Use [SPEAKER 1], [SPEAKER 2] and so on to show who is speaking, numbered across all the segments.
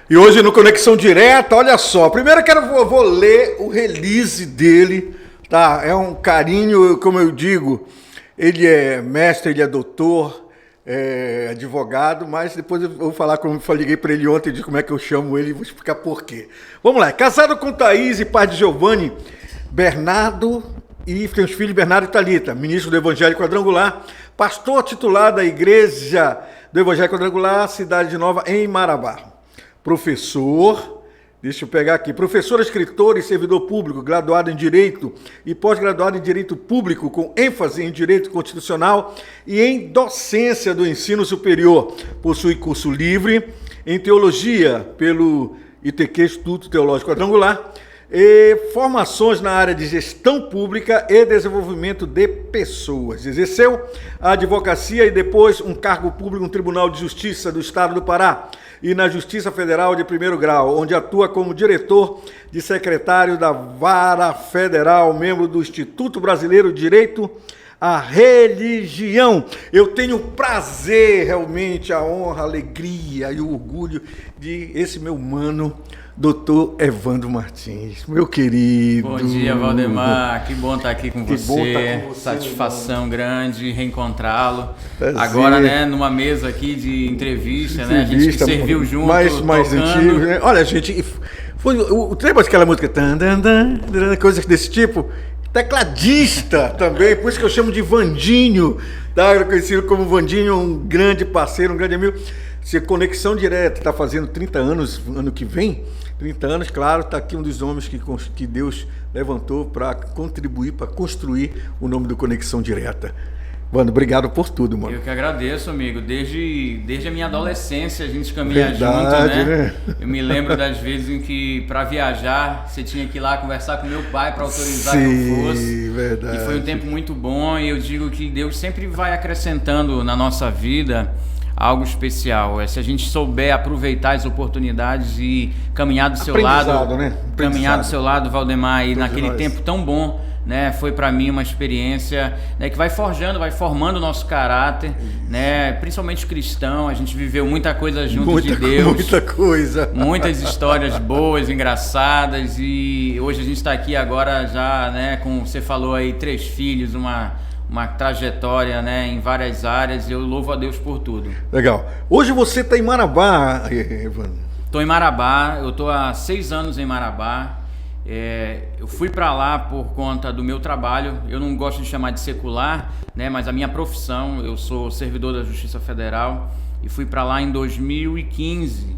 [SPEAKER 1] E hoje no Conexão Direta, olha só, primeiro vou ler o release dele, tá? É um carinho, como eu digo, ele é mestre, ele é doutor, é advogado, mas depois eu vou falar, como eu liguei para ele ontem, de como é que eu chamo ele e vou explicar por quê. Vamos lá, casado com Thaís e pai de Giovanni, Bernardo, e tem os filhos Bernardo e Thalita, ministro do Evangelho Quadrangular, pastor titular da Igreja do Evangelho Quadrangular, Cidade Nova, em Marabá. Professor, deixa eu pegar aqui, professor, escritor e servidor público, graduado em Direito e pós-graduado em Direito Público, com ênfase em Direito Constitucional e em Docência do Ensino Superior. Possui curso livre em Teologia pelo ITQ, Instituto Teológico Quadrangular, e formações na área de Gestão Pública e Desenvolvimento de Pessoas. Exerceu a advocacia e depois um cargo público no Tribunal de Justiça do Estado do Pará e na Justiça Federal de Primeiro Grau, onde atua como diretor de secretário da Vara Federal, membro do Instituto Brasileiro de Direito à Religião. Eu tenho o prazer, realmente, a honra, a alegria e o orgulho de esse meu mano, Dr. Evandro Martins, meu querido.
[SPEAKER 2] Bom dia, Valdemar. Que bom estar aqui com você.
[SPEAKER 1] Bom estar com você.
[SPEAKER 2] Satisfação grande reencontrá-lo. Agora, né, numa mesa aqui de entrevista, né? A gente que serviu junto,
[SPEAKER 1] mais antigo, né? Olha, gente, lembra aquela música? Coisas desse tipo? Tecladista também, por isso que eu chamo de Vandinho, tá? Conhecido como Vandinho, um grande parceiro, um grande amigo. Se Conexão Direta está fazendo 30 anos, ano que vem, 30 anos, claro, está aqui um dos homens que Deus levantou para contribuir, para construir o nome do Conexão Direta. Mano, obrigado por tudo, mano.
[SPEAKER 2] Eu que agradeço, amigo. Desde a minha adolescência a gente caminha junto, né? Eu me lembro das vezes em que, para viajar, você tinha que ir lá conversar com meu pai para autorizar que eu fosse.
[SPEAKER 1] Verdade.
[SPEAKER 2] E foi um tempo muito bom, e eu digo que Deus sempre vai acrescentando na nossa vida algo especial. Se a gente souber aproveitar as oportunidades e caminhar do seu lado,
[SPEAKER 1] né?
[SPEAKER 2] Caminhar do seu lado, Valdemar, e naquele tempo tão bom, né? Foi para mim uma experiência, né, que vai forjando, vai formando o nosso caráter, né? Principalmente cristão. A gente viveu muita coisa junto de Deus,
[SPEAKER 1] muita coisa,
[SPEAKER 2] muitas histórias boas, engraçadas, e hoje a gente está aqui agora já, né? Como você falou aí, 3 filhos, uma trajetória, né, em várias áreas, e eu louvo a Deus por tudo.
[SPEAKER 1] Legal. Hoje você está em Marabá, Evandro.
[SPEAKER 2] Estou em Marabá, eu estou há 6 anos em Marabá. Eu fui para lá por conta do meu trabalho. Eu não gosto de chamar de secular, né, mas a minha profissão, eu sou servidor da Justiça Federal, e fui para lá em 2015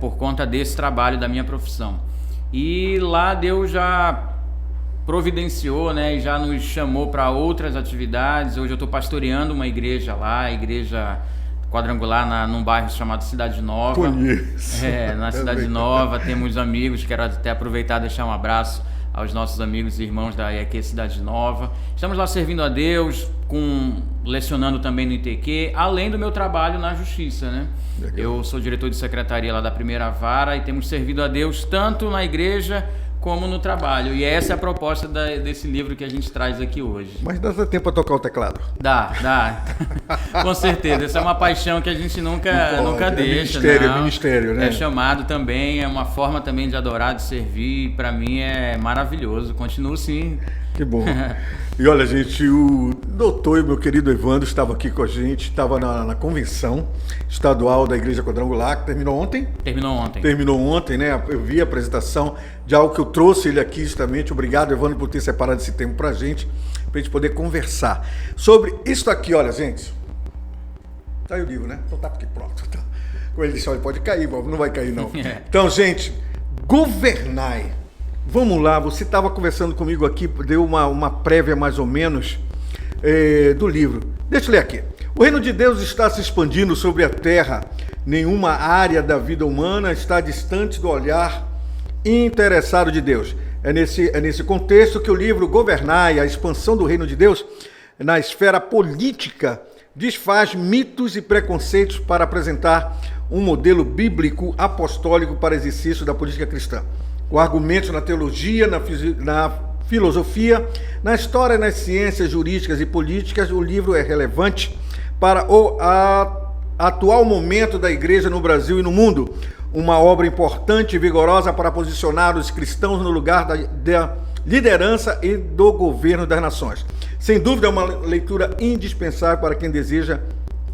[SPEAKER 2] por conta desse trabalho da minha profissão. E lá Deus já providenciou, né, e já nos chamou para outras atividades. Hoje eu estou pastoreando uma igreja lá, a Igreja Quadrangular, num bairro chamado Cidade Nova.
[SPEAKER 1] Conheço.
[SPEAKER 2] Na Cidade Nova temos amigos, quero até aproveitar e deixar um abraço aos nossos amigos e irmãos da IAQ Cidade Nova. Estamos lá servindo a Deus, lecionando também no ITQ, além do meu trabalho na Justiça, né?
[SPEAKER 1] Legal.
[SPEAKER 2] Eu sou diretor de secretaria lá da Primeira Vara e temos servido a Deus tanto na igreja como no trabalho. E essa é a proposta desse livro que a gente traz aqui hoje.
[SPEAKER 1] Mas dá tempo para tocar o teclado?
[SPEAKER 2] Dá. Com certeza. Essa é uma paixão que a gente nunca deixa.
[SPEAKER 1] Ministério, né?
[SPEAKER 2] É chamado também, é uma forma também de adorar, de servir. Para mim é maravilhoso. Continuo sim.
[SPEAKER 1] Que bom. E olha, gente, o doutor e meu querido Evandro estava aqui com a gente, estava na convenção estadual da Igreja Quadrangular, que terminou ontem? Terminou ontem, né? Eu vi a apresentação de algo que eu trouxe ele aqui justamente. Obrigado, Evandro, por ter separado esse tempo pra gente poder conversar sobre isso aqui, olha, gente. Tá aí o livro, né? Então tá aqui, pronto. Tá. Como ele disse, olha, pode cair, não vai cair não. Então, gente, Governai. Vamos lá, você estava conversando comigo aqui, deu uma prévia mais ou menos do livro. Deixa eu ler aqui. O reino de Deus está se expandindo sobre a terra. Nenhuma área da vida humana está distante do olhar interessado de Deus. É nesse contexto que o livro Governai, a expansão do reino de Deus na esfera política, desfaz mitos e preconceitos para apresentar um modelo bíblico apostólico para exercício da política cristã. Com argumentos na teologia, na filosofia, na história, nas ciências jurídicas e políticas, o livro é relevante para o atual momento da igreja no Brasil e no mundo. uma obra importante e vigorosa para posicionar os cristãos no lugar da liderança e do governo das nações. Sem dúvida, é uma leitura indispensável para quem deseja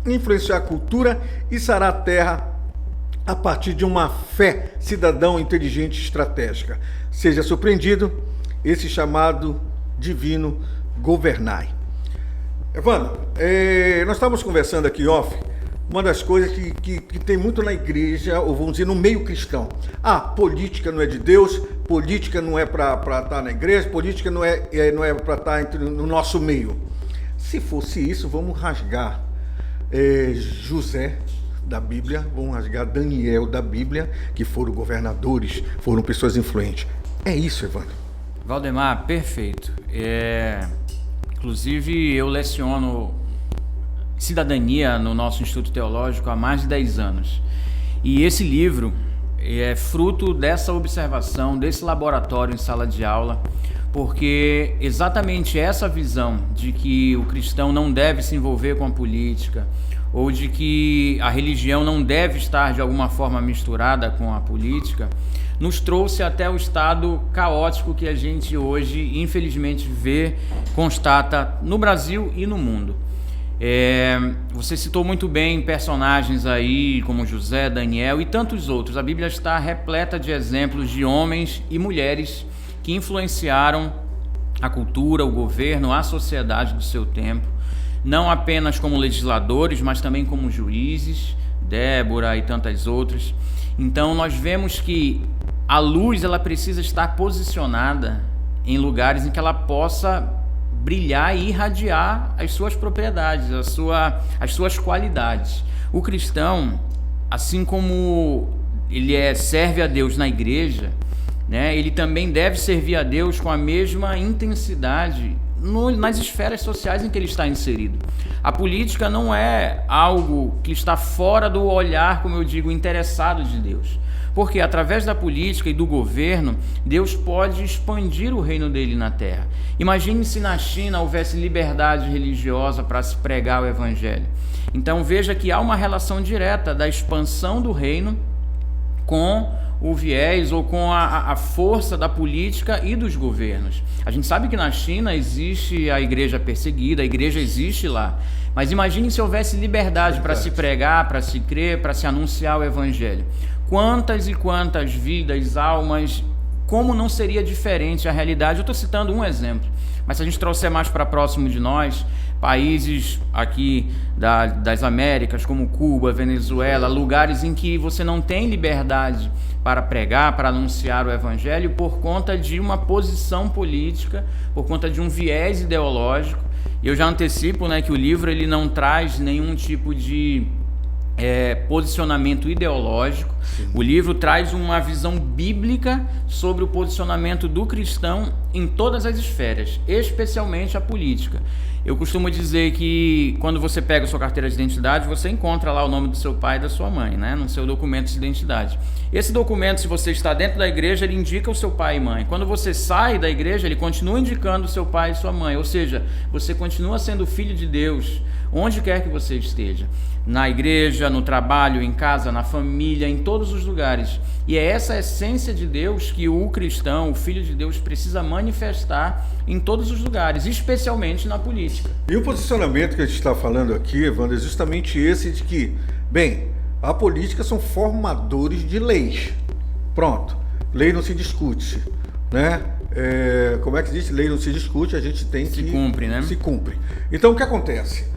[SPEAKER 1] influenciar a cultura e sarar a terra a partir de uma fé cidadão inteligente e estratégica. Seja surpreendido, esse chamado divino governai. Evandro, nós estávamos conversando aqui off, uma das coisas que tem muito na igreja, ou vamos dizer, no meio cristão. Política não é de Deus, política não é para estar na igreja, política não é para estar no nosso meio. Se fosse isso, vamos rasgar José da Bíblia, vamos rasgar Daniel da Bíblia, que foram governadores, foram pessoas influentes. É isso, Evandro.
[SPEAKER 2] Valdemar, perfeito. Inclusive, eu leciono cidadania no nosso Instituto Teológico há mais de 10 anos. E esse livro é fruto dessa observação, desse laboratório em sala de aula, porque exatamente essa visão de que o cristão não deve se envolver com a política, ou de que a religião não deve estar de alguma forma misturada com a política, nos trouxe até o estado caótico que a gente hoje, infelizmente, constata no Brasil e no mundo. Você citou muito bem personagens aí como José, Daniel e tantos outros. A Bíblia está repleta de exemplos de homens e mulheres que influenciaram a cultura, o governo, a sociedade do seu tempo, não apenas como legisladores, mas também como juízes, Débora e tantas outras. Então nós vemos que a luz ela precisa estar posicionada em lugares em que ela possa brilhar e irradiar as suas propriedades, as suas qualidades. O cristão, assim como ele serve a Deus na igreja, né, ele também deve servir a Deus com a mesma intensidade nas esferas sociais em que ele está inserido. A política não é algo que está fora do olhar, como eu digo, interessado de Deus. Porque através da política e do governo, Deus pode expandir o reino dele na terra. Imagine se na China houvesse liberdade religiosa para se pregar o evangelho. Então veja que há uma relação direta da expansão do reino com o viés ou com a força da política e dos governos. A gente sabe que na China existe a igreja perseguida, a igreja existe lá. Mas imagine se houvesse liberdade para se pregar, para se crer, para se anunciar o evangelho. Quantas e quantas vidas, almas, como não seria diferente a realidade? Eu estou citando um exemplo, mas se a gente trouxer mais para próximo de nós, países aqui das Américas, como Cuba, Venezuela, lugares em que você não tem liberdade para pregar, para anunciar o evangelho por conta de uma posição política, por conta de um viés ideológico. Eu já antecipo, né, que o livro ele não traz nenhum tipo de posicionamento ideológico. Sim. O livro traz uma visão bíblica sobre o posicionamento do cristão em todas as esferas, especialmente a política. Eu costumo dizer que quando você pega a sua carteira de identidade, você encontra lá o nome do seu pai e da sua mãe, né, no seu documento de identidade. Esse documento, se você está dentro da igreja, ele indica o seu pai e mãe. Quando você sai da igreja, ele continua indicando o seu pai e sua mãe. Ou seja, você continua sendo filho de Deus, onde quer que você esteja. Na igreja, no trabalho, em casa, na família, em todos os lugares. E é essa essência de Deus que o cristão, o filho de Deus, precisa manifestar em todos os lugares, especialmente na política.
[SPEAKER 1] E o posicionamento que a gente está falando aqui, Evandro, é justamente esse de que, bem, a política são formadores de leis. Pronto, lei não se discute, né? Como é que se diz? Lei não se discute, a gente tem que...
[SPEAKER 2] Se cumpre, né?
[SPEAKER 1] Se cumpre. Então, o que acontece?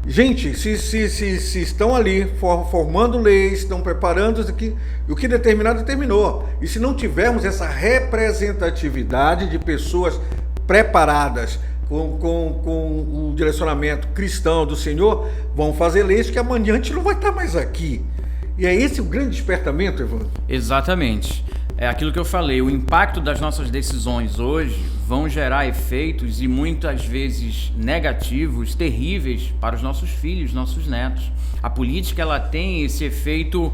[SPEAKER 1] Gente, se estão ali formando leis, estão preparando isso aqui, o que determinado determinou. E se não tivermos essa representatividade de pessoas preparadas com o direcionamento cristão do Senhor, vão fazer leis que amanhã a gente não vai estar mais aqui. E é esse o grande despertamento, Evandro?
[SPEAKER 2] Exatamente. É aquilo que eu falei, o impacto das nossas decisões hoje vão gerar efeitos e muitas vezes negativos, terríveis para os nossos filhos, nossos netos. A política ela tem esse efeito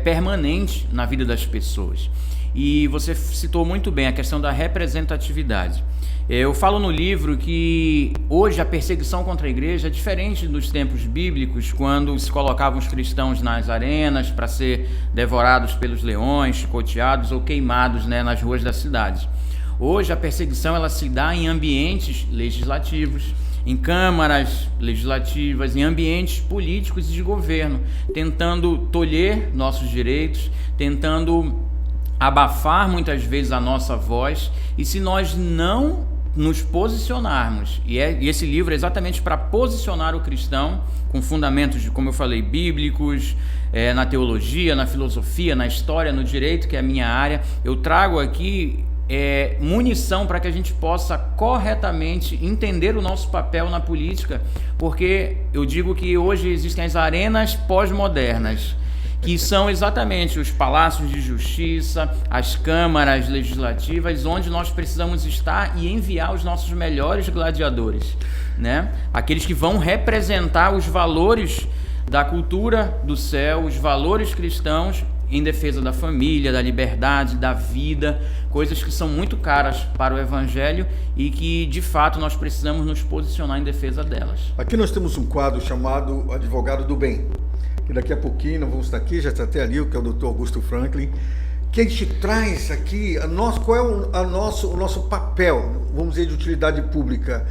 [SPEAKER 2] permanente na vida das pessoas. E você citou muito bem a questão da representatividade. Eu falo no livro que hoje a perseguição contra a igreja é diferente dos tempos bíblicos, quando se colocavam os cristãos nas arenas para ser devorados pelos leões, chicoteados ou queimados, né, nas ruas da cidade. Hoje a perseguição ela se dá em ambientes legislativos, em câmaras legislativas, em ambientes políticos e de governo, tentando tolher nossos direitos, tentando abafar muitas vezes a nossa voz, e se nós não nos posicionarmos, e esse livro é exatamente para posicionar o cristão com fundamentos, como eu falei, bíblicos, na teologia, na filosofia, na história, no direito, que é a minha área. Eu trago aqui munição para que a gente possa corretamente entender o nosso papel na política, porque eu digo que hoje existem as arenas pós-modernas, que são exatamente os palácios de justiça, as câmaras legislativas, onde nós precisamos estar e enviar os nossos melhores gladiadores, né? Aqueles que vão representar os valores da cultura do céu, os valores cristãos em defesa da família, da liberdade, da vida, coisas que são muito caras para o Evangelho e que, de fato, nós precisamos nos posicionar em defesa delas.
[SPEAKER 1] Aqui nós temos um quadro chamado Advogado do Bem, que daqui a pouquinho nós vamos estar aqui, já está até ali, que é o Dr. Augusto Franklin, que a gente traz aqui qual é o nosso papel, vamos dizer, de utilidade pública.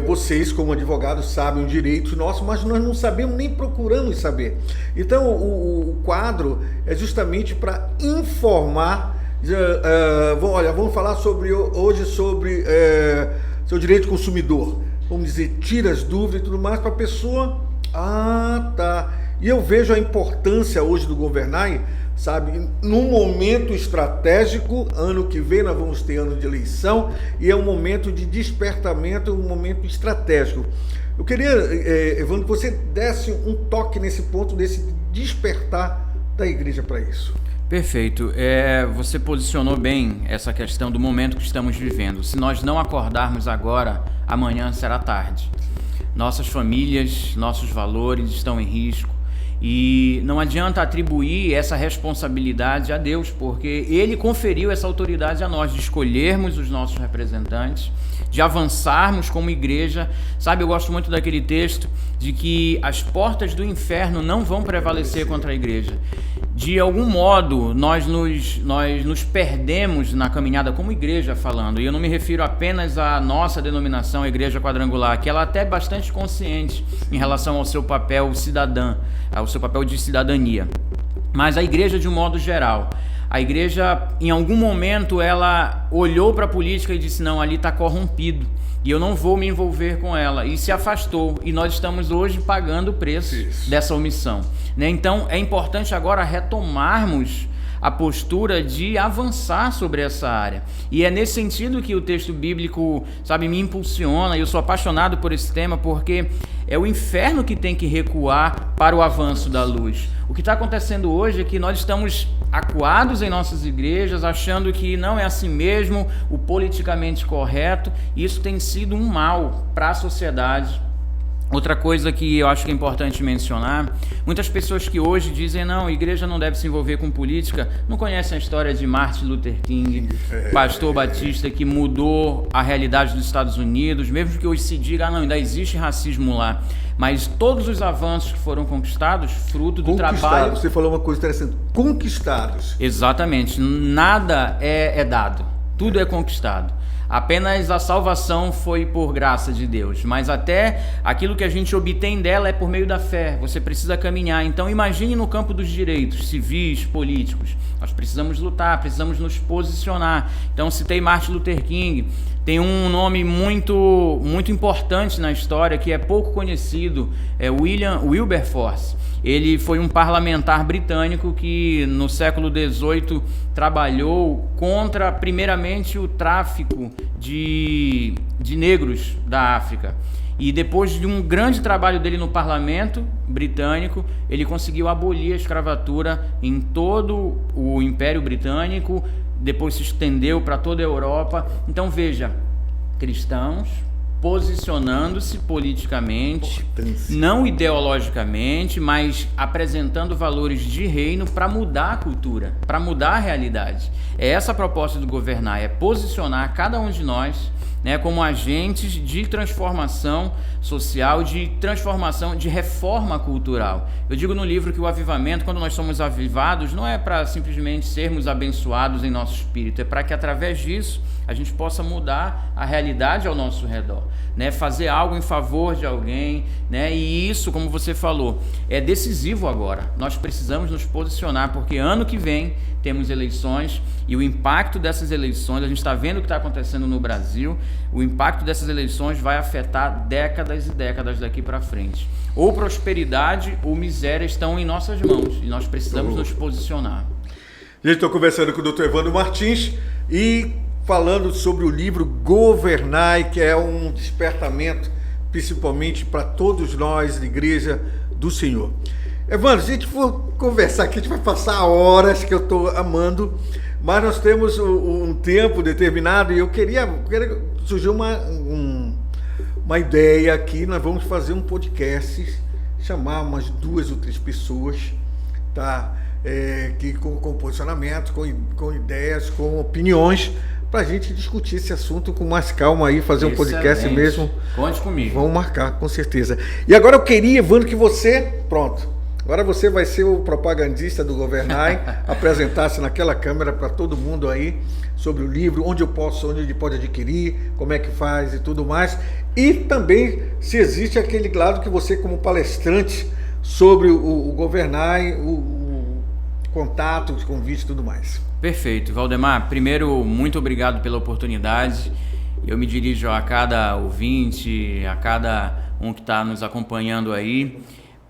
[SPEAKER 1] Vocês, como advogados, sabem os direitos nossos, mas nós não sabemos, nem procuramos saber. Então, o quadro é justamente para informar. Vamos falar hoje sobre seu direito consumidor. Vamos dizer, tira as dúvidas e tudo mais para a pessoa. Tá. E eu vejo a importância hoje do Governai, sabe, num momento estratégico. Ano que vem nós vamos ter ano de eleição e é um momento de despertamento, um momento estratégico. Eu queria, Evandro, que você desse um toque nesse ponto, desse despertar da igreja para isso.
[SPEAKER 2] Perfeito. Você posicionou bem essa questão do momento que estamos vivendo. Se nós não acordarmos agora, amanhã será tarde. Nossas famílias, nossos valores estão em risco. E não adianta atribuir essa responsabilidade a Deus, porque Ele conferiu essa autoridade a nós de escolhermos os nossos representantes, de avançarmos como igreja. Sabe, eu gosto muito daquele texto de que as portas do inferno não vão prevalecer contra a igreja. De algum modo, nós nos perdemos na caminhada como igreja falando, e eu não me refiro apenas à nossa denominação, a Igreja Quadrangular, que ela é até bastante consciente em relação ao seu papel cidadã, ao seu papel de cidadania, mas a igreja de um modo geral. A igreja, em algum momento, ela olhou para a política e disse, não, ali está corrompido, e eu não vou me envolver com ela, e se afastou, e nós estamos hoje pagando o preço dessa omissão, né? Então, é importante agora retomarmos a postura de avançar sobre essa área. E é nesse sentido que o texto bíblico, sabe, me impulsiona, e eu sou apaixonado por esse tema, porque é o inferno que tem que recuar para o avanço da luz. O que está acontecendo hoje é que nós estamos acuados em nossas igrejas, achando que não é assim mesmo, o politicamente correto, e isso tem sido um mal para a sociedade. Outra coisa que eu acho que é importante mencionar, muitas pessoas que hoje dizem, não, a igreja não deve se envolver com política, não conhecem a história de Martin Luther King, pastor batista que mudou a realidade dos Estados Unidos, mesmo que hoje se diga, não, ainda existe racismo lá, mas todos os avanços que foram conquistados, fruto do trabalho...
[SPEAKER 1] Você falou uma coisa interessante, conquistados.
[SPEAKER 2] Exatamente, nada é dado, tudo é conquistado. Apenas a salvação foi por graça de Deus, mas até aquilo que a gente obtém dela é por meio da fé. Você precisa caminhar. Então imagine no campo dos direitos civis, políticos. Nós precisamos lutar, precisamos nos posicionar. Então citei Martin Luther King. Tem um nome muito importante na história que é pouco conhecido, é Wilberforce. Ele foi um parlamentar britânico que no século XVIII trabalhou contra, primeiramente, o tráfico de negros da África. E depois de um grande trabalho dele no parlamento britânico, ele conseguiu abolir a escravatura em todo o Império Britânico, depois se estendeu para toda a Europa. Então veja, cristãos posicionando-se politicamente, não ideologicamente, mas apresentando valores de reino para mudar a cultura, para mudar a realidade. É essa a proposta do Governar, é posicionar cada um de nós né, como agentes de transformação social, de transformação, de reforma cultural. Eu digo no livro que o avivamento, quando nós somos avivados, não é para simplesmente sermos abençoados em nosso espírito, é para que através disso a gente possa mudar a realidade ao nosso redor, né, fazer algo em favor de alguém, né, e isso, como você falou, é decisivo agora. Nós precisamos nos posicionar, porque ano que vem temos eleições e o impacto dessas eleições, a gente está vendo o que está acontecendo no Brasil, o impacto dessas eleições vai afetar décadas e décadas daqui para frente. Ou prosperidade ou miséria estão em nossas mãos e nós precisamos nos posicionar.
[SPEAKER 1] Gente, estou conversando com o Dr. Evandro Martins e falando sobre o livro Governai, que é um despertamento, principalmente para todos nós, da Igreja do Senhor. Evandro, se a gente for conversar aqui, a gente vai passar horas, que eu estou amando, mas nós temos um tempo determinado e eu queria surgiu uma ideia aqui, nós vamos fazer um podcast, chamar umas 2 ou 3 pessoas, tá? Que com posicionamento, com ideias, com opiniões, para a gente discutir esse assunto com mais calma aí, fazer um podcast mesmo.
[SPEAKER 2] Conte comigo.
[SPEAKER 1] Vamos marcar, com certeza. E agora eu queria, Evandro, que você, pronto, agora você vai ser o propagandista do Governai, apresentasse naquela câmera para todo mundo aí sobre o livro, onde ele pode adquirir, como é que faz e tudo mais. E também se existe aquele lado que você, como palestrante sobre o Governai, o contato, os convites e tudo mais.
[SPEAKER 2] Perfeito. Valdemar, primeiro, muito obrigado pela oportunidade. Eu me dirijo a cada ouvinte, a cada um que está nos acompanhando aí,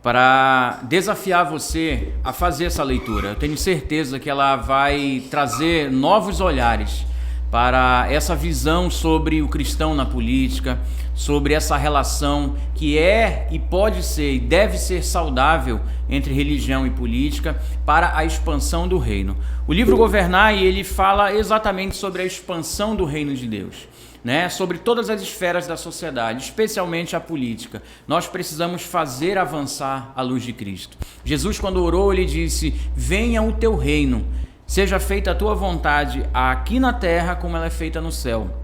[SPEAKER 2] para desafiar você a fazer essa leitura. Eu tenho certeza que ela vai trazer novos olhares para essa visão sobre o cristão na política, sobre essa relação que é e pode ser e deve ser saudável entre religião e política para a expansão do reino. O livro Governai, ele fala exatamente sobre a expansão do reino de Deus, né? Sobre todas as esferas da sociedade, especialmente a política. Nós precisamos fazer avançar a luz de Cristo. Jesus, quando orou, ele disse: venha o teu reino, seja feita a tua vontade aqui na terra como ela é feita no céu.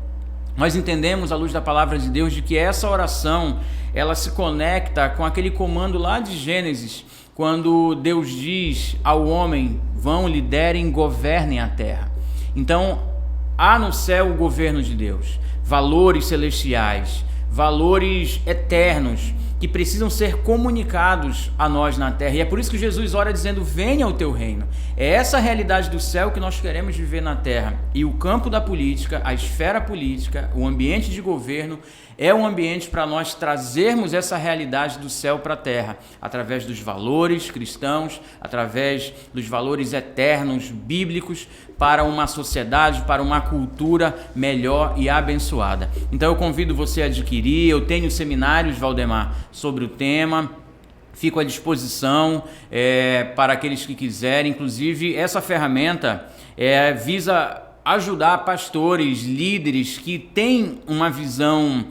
[SPEAKER 2] Nós entendemos, à luz da palavra de Deus, de que essa oração, ela se conecta com aquele comando lá de Gênesis, quando Deus diz ao homem: vão, liderem, governem a terra. Então, há no céu o governo de Deus, valores celestiais, valores eternos, que precisam ser comunicados a nós na terra. E é por isso que Jesus ora dizendo: venha o teu reino. É essa realidade do céu que nós queremos viver na terra. E o campo da política, a esfera política, o ambiente de governo é um ambiente para nós trazermos essa realidade do céu para a terra, através dos valores cristãos, através dos valores eternos, bíblicos, para uma sociedade, para uma cultura melhor e abençoada. Então eu convido você a adquirir. Eu tenho seminários, Valdemar, sobre o tema. Fico à disposição para aqueles que quiserem. Inclusive, essa ferramenta visa ajudar pastores, líderes que têm uma visão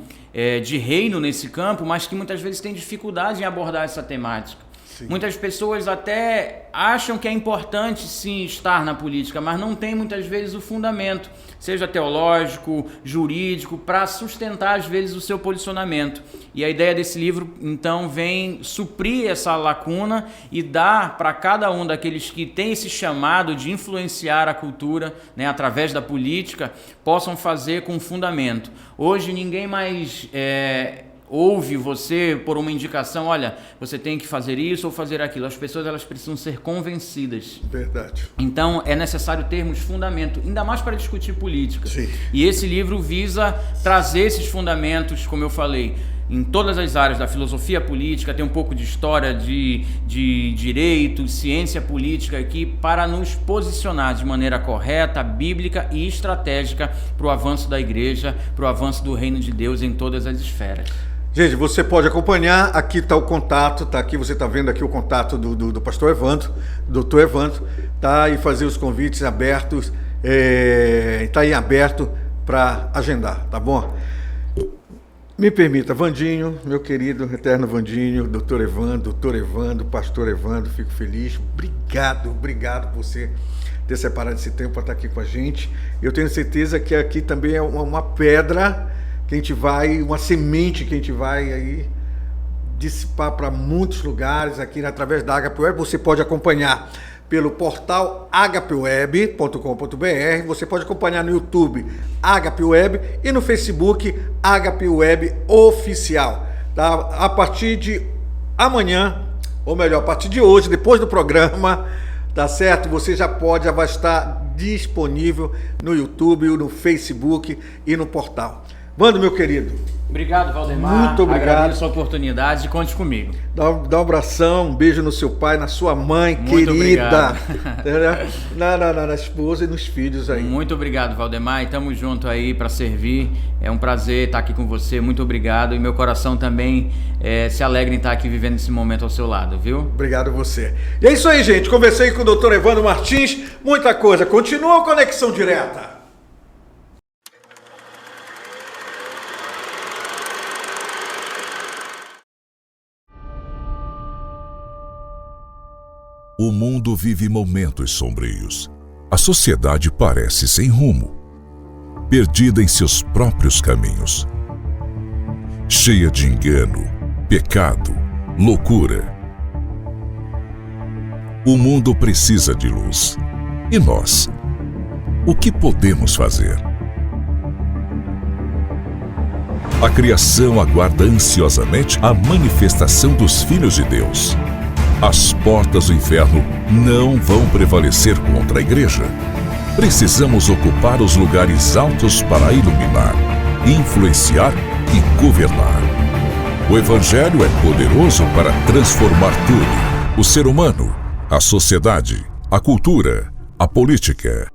[SPEAKER 2] de reino nesse campo, mas que muitas vezes têm dificuldade em abordar essa temática. Sim. Muitas pessoas até acham que é importante sim estar na política, mas não tem muitas vezes o fundamento, seja teológico, jurídico, para sustentar às vezes o seu posicionamento. E a ideia desse livro então vem suprir essa lacuna e dar para cada um daqueles que tem esse chamado de influenciar a cultura, né, através da política, possam fazer com fundamento. Hoje ninguém mais ouve você por uma indicação: olha, você tem que fazer isso ou fazer aquilo. As pessoas, elas precisam ser convencidas.
[SPEAKER 1] Verdade.
[SPEAKER 2] Então é necessário termos fundamento, ainda mais para discutir política.
[SPEAKER 1] Sim.
[SPEAKER 2] E esse livro visa trazer esses fundamentos, como eu falei, em todas as áreas da filosofia política. Tem um pouco de história de direito, ciência política aqui, para nos posicionar de maneira correta, bíblica e estratégica para o avanço da igreja, para o avanço do reino de Deus em todas as esferas.
[SPEAKER 1] Gente, você pode acompanhar, aqui está o contato, tá aqui, você está vendo aqui o contato do pastor Evandro, doutor Evandro, tá? E fazer os convites abertos, está aí aberto para agendar, tá bom? Me permita, Vandinho, meu querido eterno Vandinho, doutor Evandro, pastor Evandro, fico feliz, obrigado por você ter separado esse tempo para estar aqui com a gente. Eu tenho certeza que aqui também é uma pedra que a gente vai, uma semente que a gente vai aí dissipar para muitos lugares aqui através da HP Web. Você pode acompanhar pelo portal hpweb.com.br, você pode acompanhar no YouTube HP Web e no Facebook HP Web Oficial. Tá? A partir de amanhã, ou melhor, a partir de hoje, depois do programa, tá certo? Você já vai estar disponível no YouTube, no Facebook e no portal. Wando, meu querido.
[SPEAKER 2] Obrigado, Valdemar.
[SPEAKER 1] Muito obrigado.
[SPEAKER 2] Agradeço a oportunidade e conte comigo.
[SPEAKER 1] Dá um abração, um beijo no seu pai, na sua mãe,
[SPEAKER 2] muito
[SPEAKER 1] querida. Na esposa e nos filhos aí.
[SPEAKER 2] Muito obrigado, Valdemar. E tamo junto aí para servir. É um prazer estar aqui com você. Muito obrigado. E meu coração também se alegra em estar aqui vivendo esse momento ao seu lado, viu?
[SPEAKER 1] Obrigado a você. E é isso aí, gente. Conversei com o Dr. Evandro Martins. Muita coisa. Continua a Conexão Direta.
[SPEAKER 3] O mundo vive momentos sombrios. A sociedade parece sem rumo, perdida em seus próprios caminhos, cheia de engano, pecado, loucura. O mundo precisa de luz. E nós? O que podemos fazer? A criação aguarda ansiosamente a manifestação dos filhos de Deus. As portas do inferno não vão prevalecer contra a igreja. Precisamos ocupar os lugares altos para iluminar, influenciar e governar. O Evangelho é poderoso para transformar tudo: o ser humano, a sociedade, a cultura, a política.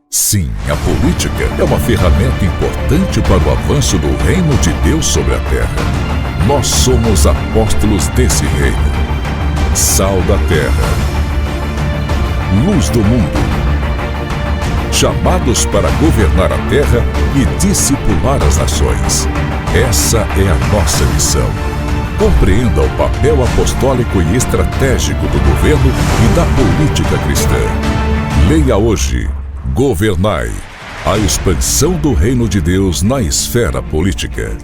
[SPEAKER 3] Sim, a política é uma ferramenta importante para o avanço do reino de Deus sobre a terra. Nós somos apóstolos desse reino. Sal da terra, luz do mundo, chamados para governar a terra e discipular as nações. Essa é a nossa missão. Compreenda o papel apostólico e estratégico do governo e da política cristã. Leia hoje: Governai, a expansão do reino de Deus na esfera política.